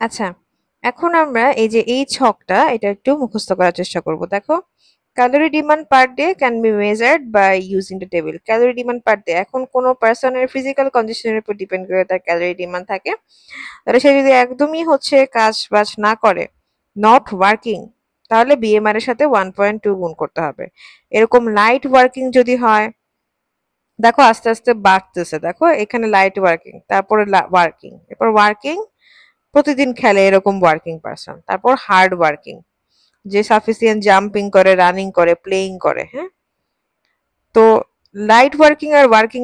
আচ্ছা, এখন আমরা এই যে এই ছকটা এটা একটু মুখস্থ করার চেষ্টা করব। দেখো, calorie demand per day can be measured by using the table. Calorie demand per day, এখন কোনো পার্সনের ফিজিক্যাল কন্ডিশনের উপর ডিপেন্ড করে তার ক্যালোরি ডিমান্ড থাকে। তাহলে সে যদি একদমই হচ্ছে কাজ বাজ না করে, নট ওয়ার্কিং, তাহলে বিএমআর এর সাথে 1.2 গুণ করতে হবে। এরকম লাইট ওয়ার্কিং যদি হয়, দেখো আস্তে আস্তে বাড়তেছে, দেখো এখানে লাইট ওয়ার্কিং, তারপরে ওয়ার্কিং, এরপর ওয়ার্কিং, প্রতিদিন খেলে এরকম ওয়ার্কিং পারসন, তারপর হার্ড ওয়ার্কিং, যে সাফিসিয়েন্ট জাম্পিং করে, রানিং করে, প্লেইং করে। হ্যাঁ, তো লাইট ওয়ার্কিং আর ওয়ার্কিং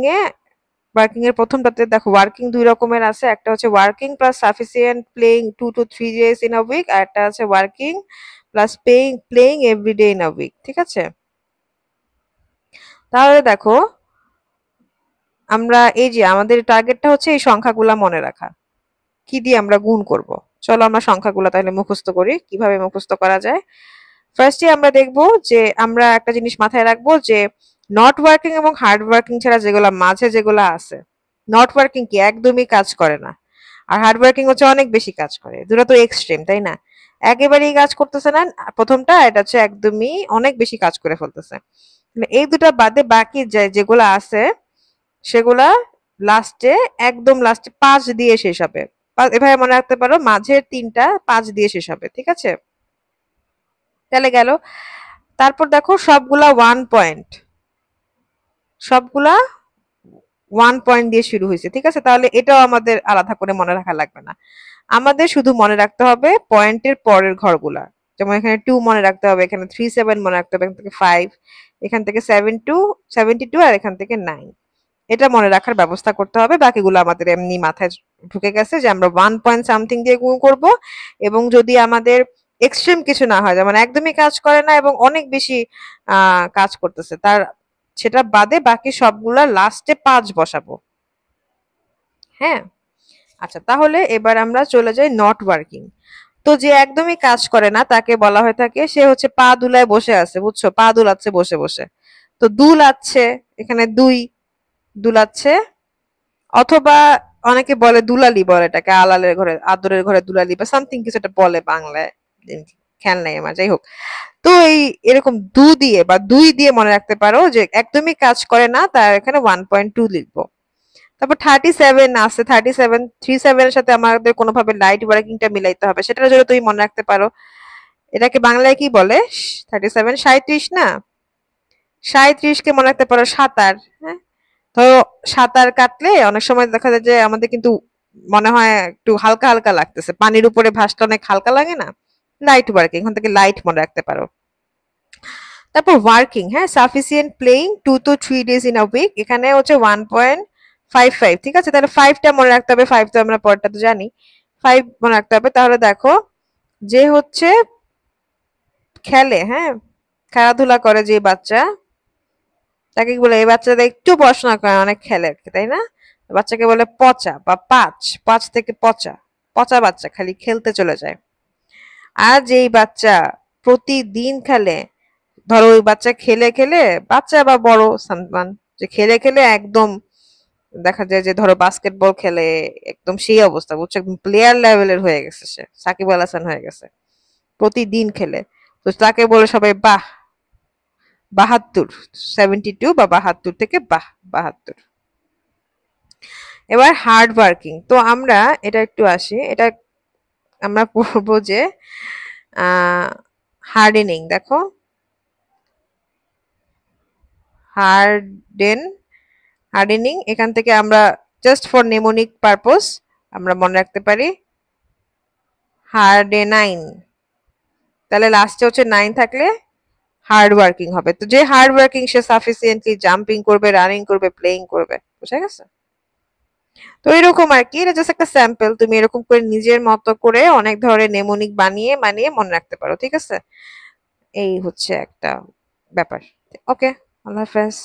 এর প্রথমটাতে দেখো ওয়ার্কিং দুই রকমের আছে, একটা হচ্ছে working plus sufficient playing 2 to 3 days in a week, আর একটা আছে working plus playing everyday in a week. ঠিক আছে, তাহলে দেখো আমরা এই যে আমাদের টার্গেটটা হচ্ছে এই সংখ্যাগুলা মনে রাখা, কি দিয়ে আমরা গুণ করব। চলো আমরা সংখ্যাগুলো তাহলে মুখস্থ করি, কিভাবে মুখস্থ করা যায়। ফার্স্টে আমরা দেখব যে আমরা একটা জিনিস মাথায় রাখবো যে নট ওয়ার্কিং এবং হার্ড ওয়ার্কিং ছাড়া যেগুলা মাঝে যেগুলা আছে, নট ওয়ার্কিং কি একদমই কাজ করে না, আর হার্ড ওয়ার্কিং হচ্ছে অনেক বেশি কাজ করে, দুটো তো এক্সট্রিম তাই না। একেবারেই কাজ করতেছে না প্রথমটা, এটা হচ্ছে একদমই অনেক বেশি কাজ করে ফেলতেছে। এই দুটা বাদে বাকি যেগুলা আছে সেগুলা লাস্টে, একদম লাস্টে 5 দিয়ে শেষ হবে। এভাবে মনে রাখতে পারো, মাঝের তিনটা 5 দিয়ে শেষ হবে। ঠিক আছে, তাহলে গেল। তারপর দেখো সবগুলা 1 পয়েন্ট, সবগুলা 1 পয়েন্ট দিয়ে শুরু হয়েছে। ঠিক আছে, তাহলে এটাও আমাদের আলাদা করে মনে রাখা লাগবে না, আমাদের শুধু মনে রাখতে হবে পয়েন্টের পরের ঘরগুলা। যেমন এখানে 2 মনে রাখতে হবে, এখানে 3 7 মনে রাখতে হবে, এখান থেকে 5, এখান থেকে 72, আর এখান থেকে 9। এটা মনে রাখার ব্যবস্থা করতে হবে, বাকিগুলো আমাদের এমনি মাথায় ঢুকে গেছে যে আমরা 1 পয়েন্ট সামথিং দিয়ে গুণ করব। এবং যদি আমাদের এক্সট্রিম কিছু না হয়, যেমন একদমই কাজ করে না এবং অনেক বেশি কাজ করতেছে, তার সেটা বাদে বাকি সবগুলা লাস্টে 5 বসাবো। হ্যাঁ, আচ্ছা, তাহলে এবার আমরা চলে যাই নট ওয়ার্কিং। তো যে একদমই কাজ করে না তাকে বলা হয়ে থাকে সে হচ্ছে পা দুলায় বসে আছে, বুঝছো, পা দুলাচ্ছে বসে বসে। তো দুলাচ্ছে, এখানে দুলাচ্ছে, অথবা অনেকে বলে দুলালি, বলে এটাকে আলালের ঘরে, আদরের ঘরে দুলালি বা সামথিং কিছু একটা বলে বাংলায়, খেয়াল নাই আমার, যাই হোক। তো এরকম দিয়ে বা দুই দিয়ে মনে রাখতে পারো যে একদমই কাজ করে না, তার এখানে 1.2 লিখবো। তারপর 37 আছে, 37 এর সাথে আমাদের কোনোভাবে লাইট ওয়ার্কিংটা মিলাইতে হবে, সেটার জন্য তুমি মনে রাখতে পারো এটাকে বাংলায় কি বলে। 37 37 না, 37 কে মনে রাখতে পারো সাঁতার। হ্যাঁ, তো সাঁতার কাটলে অনেক সময় দেখা যায় যে আমাদের কিন্তু মনে হয় একটু হালকা হালকা লাগতেছে, পানির উপরে ভাসলে অনেক হালকা লাগে না, লাইট ওয়ার্কিং, এখান থেকে লাইট মনে রাখতে পারো। তারপর ওয়ার্কিং, হ্যাঁ, sufficient playing 2 to 3 days in a week, এখানে হচ্ছে 1.55। ঠিক আছে, তাহলে 5টা মনে রাখতে হবে, 5 তো আমরা পরেরটা তো জানি, 5 মনে রাখতে হবে। তাহলে দেখো যে হচ্ছে খেলে, হ্যাঁ, খেলাধুলা করে যে বাচ্চা, তাকে কি বলে, এই বাচ্চাদের একটু পড়াশোনা করে অনেক খেলে আর কি, তাই না, বাচ্চাকে বলে পচা বা পাঁচ, পাঁচ থেকে পচা, পচা বাচ্চা খালি খেলতে চলে যায়। আর যেই বাচ্চা প্রতিদিন খেলে, ধরো ওই বাচ্চা খেলে খেলে, বাচ্চা বা বড় সানমান, যে খেলে খেলে একদম দেখা যায় যে ধরো বাস্কেটবল খেলে, একদম সেই অবস্থা, বুঝছো, একদম প্লেয়ার লেভেলের হয়ে গেছে, সে সাকিব আল হাসান হয়ে গেছে প্রতিদিন খেলে। তো তাকে বলে সবাই বাহ, 72, 72 বা 72 থেকে বাহ, 72। এবার হার্ড ওয়ার্কিং, তো আমরা এটা একটু আসি, এটা আমরা পড়বো যে হার্ডেনিং। দেখো হার্ডেন, হার্ডেনিং, এখান থেকে আমরা জাস্ট ফর নেমোনিক পারপোজ আমরা মনে রাখতে পারি হার্ডেনাইন, তাহলে লাস্টে হচ্ছে 9 থাকলে হার্ড ওয়ার্কিং হবে। তো যে হার্ড ওয়ার্কিং সে সাফিসিয়েন্টলি জাম্পিং করবে, রানিং করবে, প্লেইং করবে, বুঝা গেছে। তো এরকম আর কি, এটা জাস্ট একটা স্যাম্পল, তুমি এরকম করে নিজের মতো করে অনেক ধরনের নেমোনিক বানিয়ে বানিয়ে মনে রাখতে পারো। ঠিক আছে, এই হচ্ছে একটা ব্যাপার। ওকে, আল্লাহ হাফেজ।